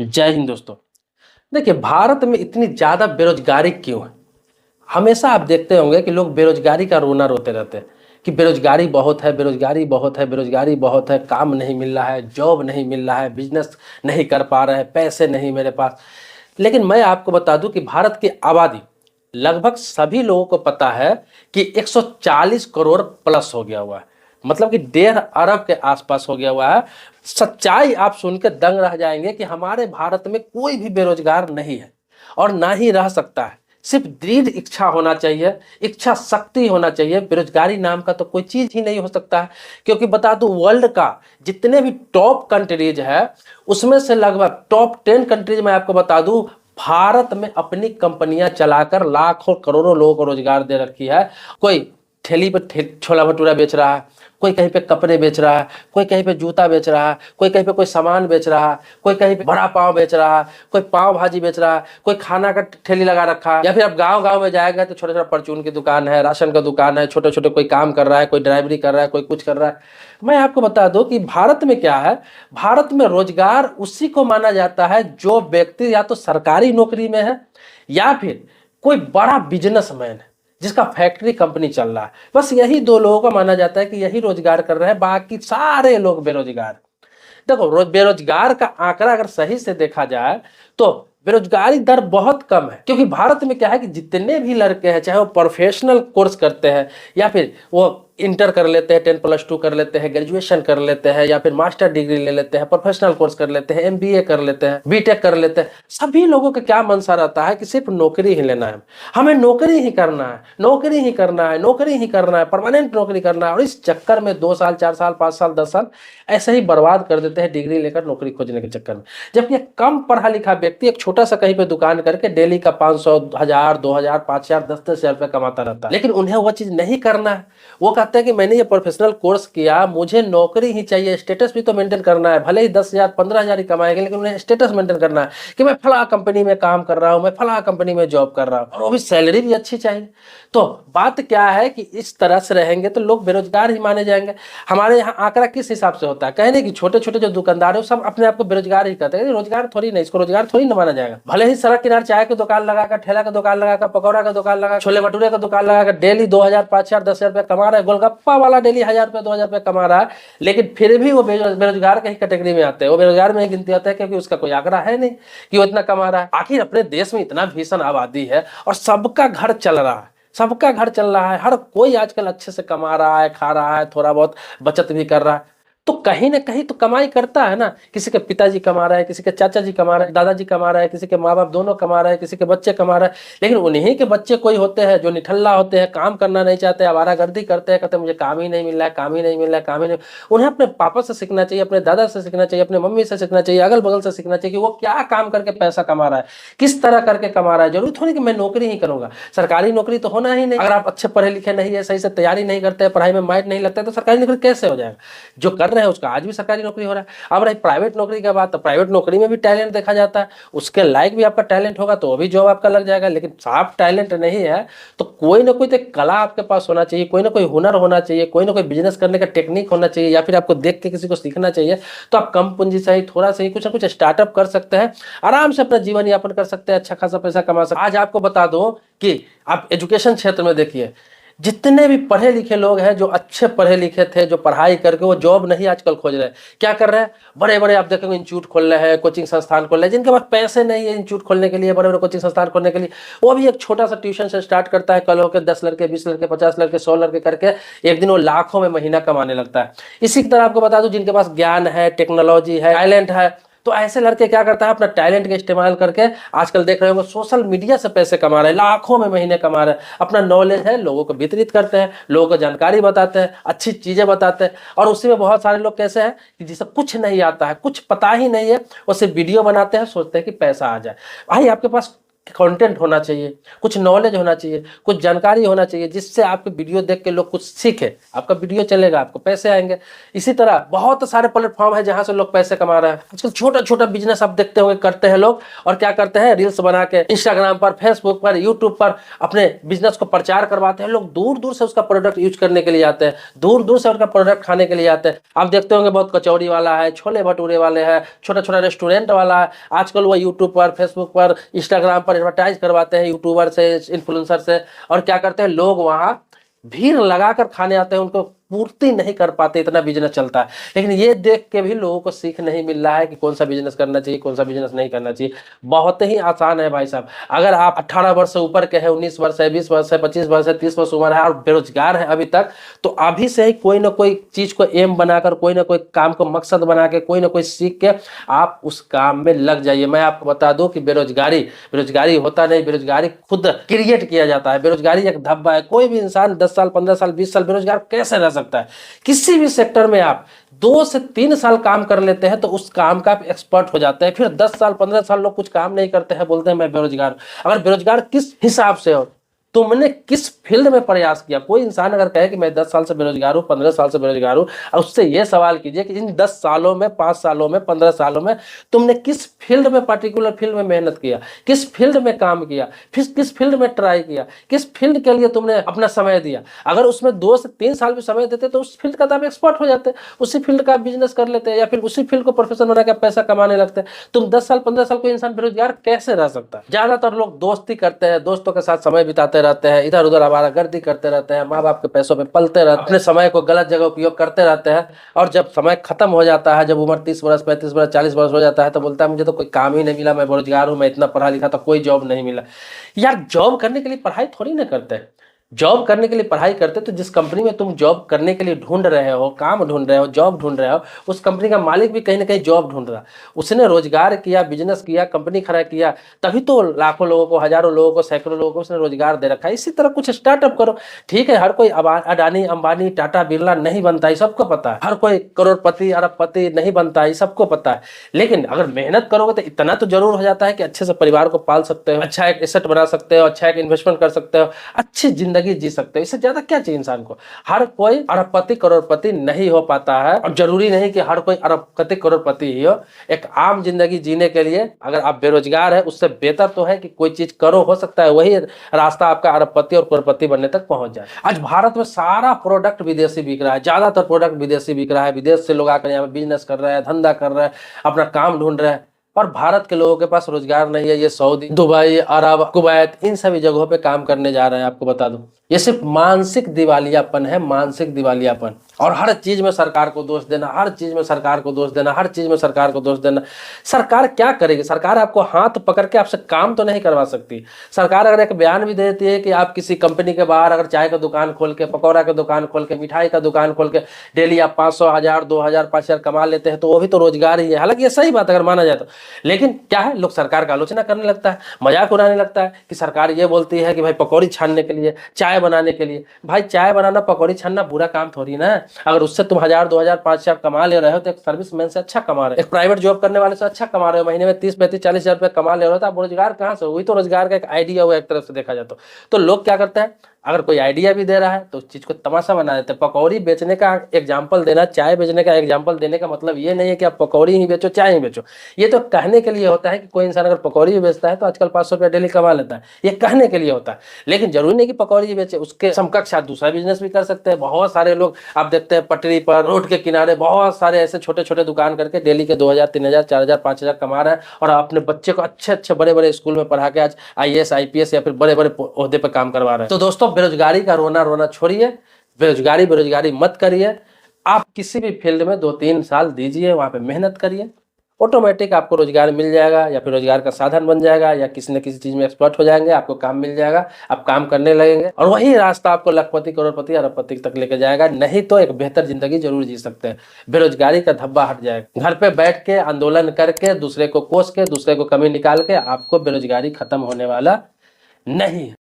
जय हिंद दोस्तों। देखिए, भारत में इतनी ज़्यादा बेरोजगारी क्यों है? हमेशा आप देखते होंगे कि लोग बेरोजगारी का रोना रोते रहते हैं कि बेरोजगारी बहुत है, बेरोजगारी बहुत है, बेरोजगारी बहुत है, काम नहीं मिल रहा है, जॉब नहीं मिल रहा है, बिजनेस नहीं कर पा रहे हैं, पैसे नहीं मेरे पास। लेकिन मैं आपको बता दूं कि भारत की आबादी लगभग सभी लोगों को पता है कि 140 करोड़ प्लस हो गया हुआ है। मतलब कि 1.5 अरब के आसपास हो गया हुआ है। सच्चाई आप सुन के दंग रह जाएंगे कि हमारे भारत में कोई भी बेरोजगार नहीं है और ना ही रह सकता है। सिर्फ दृढ़ इच्छा होना चाहिए, इच्छा शक्ति होना चाहिए। बेरोजगारी नाम का तो कोई चीज ही नहीं हो सकता है, क्योंकि बता दूं वर्ल्ड का जितने भी टॉप कंट्रीज है उसमें से लगभग टॉप 10 कंट्रीज में आपको बता दूं भारत में अपनी कंपनियां चलाकर लाखों करोड़ों लोगों को रोजगार दे रखी है। कोई ठेली पर छोला भटूरा बेच रहा है, कोई कहीं पे कपड़े बेच रहा है, कोई कहीं पे जूता बेच रहा है, कोई कहीं पे कोई सामान बेच रहा है, कोई कहीं पे बड़ा पाव बेच रहा है, कोई पाव भाजी बेच रहा है, कोई खाना का ठेली लगा रखा है। या फिर आप गांव गांव में जाएंगे तो छोटे छोटे परचून की दुकान है, राशन का दुकान है, छोटे छोटे कोई काम कर रहा है, कोई ड्राइवरी कर रहा है, कोई कुछ कर रहा है। मैं आपको बता दूं कि भारत में क्या है, भारत में रोजगार उसी को माना जाता है जो व्यक्ति या तो सरकारी नौकरी में है या फिर कोई बड़ा बिजनेसमैन है जिसका फैक्ट्री कंपनी चल रहा है। बस यही दो लोगों का माना जाता है कि यही रोजगार कर रहे हैं, बाकी सारे लोग बेरोजगार। देखो, बेरोजगार का आंकड़ा अगर सही से देखा जाए तो बेरोजगारी दर बहुत कम है, क्योंकि भारत में क्या है कि जितने भी लड़के हैं चाहे वो प्रोफेशनल कोर्स करते हैं या फिर वो इंटर कर लेते हैं, 10+2 कर लेते हैं, ग्रेजुएशन कर लेते हैं या फिर मास्टर डिग्री ले लेते हैं, प्रोफेशनल कोर्स कर लेते हैं, एमबीए कर लेते हैं, बीटेक कर लेते हैं, सभी लोगों का क्या मनसा रहता है कि सिर्फ नौकरी ही लेना है, हमें नौकरी ही करना है, नौकरी ही करना है, नौकरी ही करना है, परमानेंट नौकरी करना है। और इस चक्कर में 2 साल 4 साल 5 साल 10 साल ऐसे ही बर्बाद कर देते हैं डिग्री लेकर नौकरी खोजने के चक्कर में। जबकि एक कम पढ़ा लिखा व्यक्ति एक छोटा सा कहीं पे दुकान करके डेली का 500, 1000, 2000, 5000, 10,000 रुपये कमाता रहता है, लेकिन उन्हें वो चीज नहीं करना है। वो कहते हैं कि मैंने ये प्रोफेशनल कोर्स किया, मुझे नौकरी ही चाहिए, स्टेटस भी तो मेंटेन करना है, भले ही 10,000 15,000 ही कमाएंगे लेकिन उन्हें स्टेटस मेंटेन करना है कि मैं फला कंपनी में काम कर रहा हूं, मैं फला कंपनी में जॉब कर रहा हूं, और वो भी सैलरी भी अच्छी चाहिए। तो बात क्या है कि इस तरह से रहेंगे तो लोग बेरोजगार ही माने जाएंगे। हमारे यहाँ आंकड़ा किस हिसाब से होता है, कहने कि छोटे छोटे जो दुकानदार है सब अपने आप को बेरोजगार ही कहते हैं। रोजगार थोड़ी नहीं, इसको रोजगार थोड़ी ना माना जाएगा। भले ही सड़क किनारे चाय की दुकान लगाकर, ठेला का दुकान लगाकर, पकौड़ा का दुकान लगाकर, छोले भटूरे का दुकान लगाकर डेली 2,000, 5,000, 10,000 रुपये कमा रहा है, गोलगप्पा वाला डेली 1,000 रुपये 2,000 रुपये कमा रहा है, लेकिन फिर भी वो बेरोजगार की कैटेगरी में आते हैं। वो बेरोजगार में ही गिनती आते हैं क्योंकि उसका कोई आंकड़ा है नहीं कि वो इतना कमा रहा है। आखिर अपने देश में इतना भीषण आबादी है और सबका घर चल रहा है, सबका घर चल रहा है, हर कोई आजकल अच्छे से कमा रहा है, खा रहा है, थोड़ा बहुत बचत भी कर रहा है, तो कहीं ना कहीं तो कमाई करता है ना। किसी के पिताजी कमा रहे हैं, किसी के चाचा जी कमा रहे हैं, दादाजी कमा रहे हैं, किसी के माँ बाप दोनों कमा रहे हैं, किसी के बच्चे कमा रहे हैं। लेकिन उन्हीं के बच्चे कोई होते हैं जो निठल्ला होते हैं, काम करना नहीं चाहते, आवारागर्दी करते हैं, कहते हैं मुझे काम ही नहीं मिल रहा है, काम ही नहीं मिल रहा है, काम ही नहीं। उन्हें अपने पापा से सीखना चाहिए, अपने दादा से सीखना चाहिए, अपने मम्मी से सीखना चाहिए, अगल बगल से सीखना चाहिए कि वो क्या काम करके पैसा कमा रहा है, किस तरह करके कमा रहा है। जरूरी थोड़ी कि मैं नौकरी ही करूंगा, सरकारी नौकरी तो होना ही नहीं। अगर आप अच्छे पढ़े लिखे नहीं है, सही से तैयारी नहीं करते हैं, पढ़ाई में माइंड नहीं लगता है, तो सरकारी नौकरी कैसे हो जाएगा? जो कर रहे हैं उसका आज भी सरकारी नौकरी हो रहा है। अब रही प्राइवेट नौकरी का बात, तो प्राइवेट नौकरी में भी टैलेंट देखा जाता है, उसके लायक भी आपका टैलेंट होगा तो वो भी जॉब आपका लग जाएगा। लेकिन साफ टैलेंट नहीं है तो कोई ना कोई तो कला आपके पास होना चाहिए, कोई ना कोई हुनर होना चाहिए, कोई ना कोई बिजनेस करने का टेक्निक होना चाहिए, या फिर आपको देख के किसी को सीखना चाहिए। तो आप कम पूंजी से ही थोड़ा सा ही कुछ ना कुछ स्टार्टअप कर सकते हैं, आराम से अपना जीवन यापन कर सकते हैं, अच्छा खासा पैसा कमा सकते हैं। आज आपको बता दूं कि आप एजुकेशन क्षेत्र में देखिए, जितने भी पढ़े लिखे लोग हैं, जो अच्छे पढ़े लिखे थे, जो पढ़ाई करके वो जॉब नहीं आजकल खोज रहे हैं, क्या कर रहे हैं? बड़े बड़े आप देखेंगे इंस्टीट्यूट खोल रहे हैं, कोचिंग संस्थान खोल रहे हैं। जिनके पास पैसे नहीं है इंस्टीट्यूट खोलने के लिए, बड़े बड़े कोचिंग संस्थान खोलने के लिए, वो भी एक छोटा सा ट्यूशन से स्टार्ट करता है, कल होकर 10 लड़के, 20 लड़के, 50 लड़के, 100 लड़के करके एक दिन वो लाखों में महीना कमाने लगता है। इसी की तरह आपको बता दूं, जिनके पास ज्ञान है, टेक्नोलॉजी है, टैलेंट है, तो ऐसे लड़के क्या करता है, अपना टैलेंट का इस्तेमाल करके आजकल देख रहे होंगे सोशल मीडिया से पैसे कमा रहे हैं, लाखों में महीने कमा रहे हैं। अपना नॉलेज है लोगों को वितरित करते हैं, लोगों को जानकारी बताते हैं, अच्छी चीजें बताते हैं। और उसी में बहुत सारे लोग कैसे हैं कि जिसे कुछ नहीं आता है, कुछ पता ही नहीं है, वो सिर्फ वीडियो बनाते हैं, सोचते हैं कि पैसा आ जाए। भाई आपके पास कंटेंट होना चाहिए, कुछ नॉलेज होना चाहिए, कुछ जानकारी होना चाहिए, जिससे आपके वीडियो देख के लोग कुछ सीखे, आपका वीडियो चलेगा, आपको पैसे आएंगे। इसी तरह बहुत सारे प्लेटफॉर्म है जहां से लोग पैसे कमा रहे हैं। आजकल छोटा छोटा बिजनेस आप देखते होंगे करते हैं लोग, और क्या करते हैं, रील्स बना के इंस्टाग्राम पर, फेसबुक पर, यूट्यूब पर अपने बिजनेस को प्रचार करवाते हैं। लोग दूर दूर से उसका प्रोडक्ट यूज करने के लिए आते हैं, दूर दूर से उनका प्रोडक्ट खाने के लिए आते हैं। आप देखते होंगे बहुत कचौड़ी वाला है, छोले भटूरे वाले है, छोटा छोटा रेस्टोरेंट वाला है, आजकल वो यूट्यूब पर, फेसबुक पर, इंस्टाग्राम पर एडवर्टाइज करवाते हैं यूट्यूबर से, इन्फ्लुएंसर से। और क्या करते हैं लोग, वहां भीड़ लगाकर खाने आते हैं, उनको पूर्ति नहीं कर पाते, इतना बिजनेस चलता है। लेकिन ये देख के भी लोगों को सीख नहीं मिल रहा है कि कौन सा बिजनेस करना चाहिए, कौन सा बिजनेस नहीं करना चाहिए। बहुत ही आसान है भाई साहब। अगर आप 18 वर्ष से ऊपर के हैं, 19 वर्ष है, 20 वर्ष है, 25 वर्ष है, 30 वर्ष उम्र है और बेरोजगार है अभी तक, तो अभी से ही कोई ना कोई चीज को एम बनाकर, कोई ना कोई काम को मकसद बना के, कोई ना कोई सीख के आप उस काम में लग जाइए। मैं आपको बता दूं कि बेरोजगारी बेरोजगारी होता नहीं, बेरोजगारी खुद क्रिएट किया जाता है। बेरोजगारी एक धब्बा है। कोई भी इंसान 10 साल, 15 साल, 20 साल बेरोजगार कैसे रह सकता है? किसी भी सेक्टर में आप 2 से 3 साल काम कर लेते हैं तो उस काम का आप एक्सपर्ट हो जाते हैं। फिर 10 साल, 15 साल लोग कुछ काम नहीं करते हैं, बोलते हैं मैं बेरोजगार। अगर बेरोजगार किस हिसाब से हो, तुमने किस फील्ड में प्रयास किया? कोई इंसान अगर कहे कि मैं 10 साल से बेरोजगार हूं, 15 साल से बेरोजगार हूं, और उससे यह सवाल कीजिए कि इन 10 सालों में, 5 सालों में, 15 सालों में तुमने किस फील्ड में, पर्टिकुलर फील्ड में मेहनत किया, किस फील्ड में काम किया, फिर किस फील्ड में ट्राई किया, किस फील्ड के लिए तुमने अपना समय दिया। अगर उसमें 2 से 3 साल भी समय देते तो उस फील्ड का तो आप एक्सपर्ट हो जाते, उसी फील्ड का बिजनेस कर लेते, या फिर उसी फील्ड को प्रोफेशन बना के पैसा कमाने लगते। तुम 10 साल, 15 साल कोई इंसान बेरोजगार कैसे रह सकता है? ज्यादातर लोग दोस्ती करते हैं, दोस्तों के साथ समय बिताते रहते हैं, इधर उधर आवारागर्दी करते रहते हैं, माँ बाप के पैसों पे पलते रहते हैं, अपने समय को गलत जगह उपयोग करते रहते हैं। और जब समय खत्म हो जाता है, जब उम्र 30 वर्ष, 35 वर्ष, 40 वर्ष हो जाता है, तो बोलता है मुझे तो कोई काम ही नहीं मिला, मैं बेरोजगार हूं, मैं इतना पढ़ा लिखा था, कोई जॉब नहीं मिला। यार जॉब करने के लिए पढ़ाई थोड़ी ना करते हैं। जॉब करने के लिए पढ़ाई करते तो जिस कंपनी में तुम जॉब करने के लिए ढूंढ रहे हो, काम ढूंढ रहे हो, जॉब ढूंढ रहे हो, उस कंपनी का मालिक भी कहीं ना कहीं जॉब ढूंढ रहा, उसने रोजगार किया, बिजनेस किया, कंपनी खड़ा किया, तभी तो लाखों लोगों को, हजारों लोगों को, सैकड़ों लोगों को उसने रोजगार दे रखा है। इसी तरह कुछ स्टार्टअप करो। ठीक है, हर कोई अडानी, अंबानी, टाटा, बिरला नहीं बनता है, सबको पता है। हर कोई करोड़पति, अरबपति नहीं बनता है, सबको पता है। लेकिन अगर मेहनत करोगे तो इतना तो जरूर हो जाता है कि अच्छे से परिवार को पाल सकते हो, अच्छा एक एसेट बना सकते हो, अच्छा एक इन्वेस्टमेंट कर सकते हो, अच्छी जिंदगी जी सकते हो। इससे ज्यादा क्या चाहिए इंसान को? हर कोई अरबपति, करोड़पति नहीं हो पाता है, और जरूरी नहीं कि हर कोई अरबपति, करोड़पति ही हो। एक आम जिंदगी जीने के लिए अगर आप बेरोजगार है, उससे बेहतर तो है कि कोई चीज करो, हो सकता है वही रास्ता आपका अरबपति और करोड़पति बनने तक पहुंच जाए। आज भारत में सारा प्रोडक्ट विदेशी बिक रहा है, ज्यादातर प्रोडक्ट विदेशी बिक रहा है। विदेश से लोग आकर यहाँ बिजनेस कर रहे हैं, धंधा कर रहे हैं, अपना काम ढूंढ रहे हैं। और भारत के लोगों के पास रोजगार नहीं है। ये सऊदी, दुबई, अरब, कुवैत, इन सभी जगहों पे काम करने जा रहे हैं। आपको बता दूं, ये सिर्फ मानसिक दिवालियापन है, मानसिक दिवालियापन। और हर चीज में सरकार को दोष देना, हर चीज में सरकार को दोष देना, हर चीज में सरकार को दोष देना। सरकार क्या करेगी? सरकार आपको हाथ पकड़ के आपसे काम तो नहीं करवा सकती। सरकार अगर एक बयान भी देती है कि आप किसी कंपनी के बाहर अगर चाय का दुकान खोल के, पकौड़ा का दुकान खोल के, मिठाई का दुकान खोल के डेली आप 500, 1000, 2000, 5000 कमा लेते हैं, तो वो भी तो रोजगार ही है। हालांकि ये सही बात अगर माना जाए तो। लेकिन क्या है, लोग सरकार का आलोचना करने लगता है, मजाक उड़ाने लगता है कि सरकार ये बोलती है कि भाई पकौड़ी छानने के लिए, चाय बनाने के लिए। भाई चाय बनाना, पकौड़ी छानना बुरा काम थोड़ी ना है। अगर उससे तुम 1000, 2000, 5000 कमा ले रहे हो तो एक सर्विसमैन से अच्छा कमा रहे हो, एक प्राइवेट जॉब करने वाले से अच्छा कमा रहे हो। महीने में 30, 35, 40 हजार रुपये कमा ले रहे हो, तो आप रोजगार कहाँ से हो? वही तो रोजगार का एक आइडिया हुआ एक तरफ से देखा जाए तो लोग क्या करते हैं, अगर कोई आइडिया भी दे रहा है तो उस चीज को तमाशा बना देते हैं। पकौड़ी बेचने का एग्जाम्पल देना, चाय बेचने का एग्जाम्पल देने का मतलब ये नहीं है कि आप पकौड़ी ही बेचो, चाय ही बेचो। ये तो कहने के लिए होता है कि कोई इंसान अगर पकौड़ी भी बेचता है तो आजकल 500 रुपया डेली कमा लेता है, ये कहने के लिए होता है। लेकिन जरूरी नहीं कि पकौड़ी ही बेचे, उसके समकक्ष आप दूसरा बिजनेस भी कर सकते हैं। बहुत सारे लोग आप देखते हैं पटरी पर, रोड के किनारे बहुत सारे ऐसे छोटे छोटे दुकान करके डेली के 2000, 3000, 4000, 5000 कमा रहे हैं, और अपने बच्चे को अच्छे अच्छे बड़े बड़े स्कूल में पढ़ा के आज IAS, IPS या फिर बड़े बड़े ओहदे पर काम करवा रहे हैं। तो दोस्तों, बेरोजगारी का रोना छोड़िए, बेरोजगारी मत करिए। आप किसी भी फील्ड में 2-3 साल दीजिए, वहां पे मेहनत करिए, ऑटोमेटिक आपको रोजगार मिल जाएगा, या फिर रोजगार का साधन बन जाएगा, या किसी न किसी चीज में एक्सपर्ट हो जाएंगे, आपको काम मिल जाएगा, आप काम करने लगेंगे, और वही रास्ता आपको लखपति, करोड़पति, अरबपति तक लेके जाएगा। नहीं तो एक बेहतर जिंदगी जरूर जी सकते हैं। बेरोजगारी का धब्बा हट जाएगा। घर पे बैठ के आंदोलन करके, दूसरे को कोस के, दूसरे को कमी निकाल के आपको बेरोजगारी खत्म होने वाला नहीं है।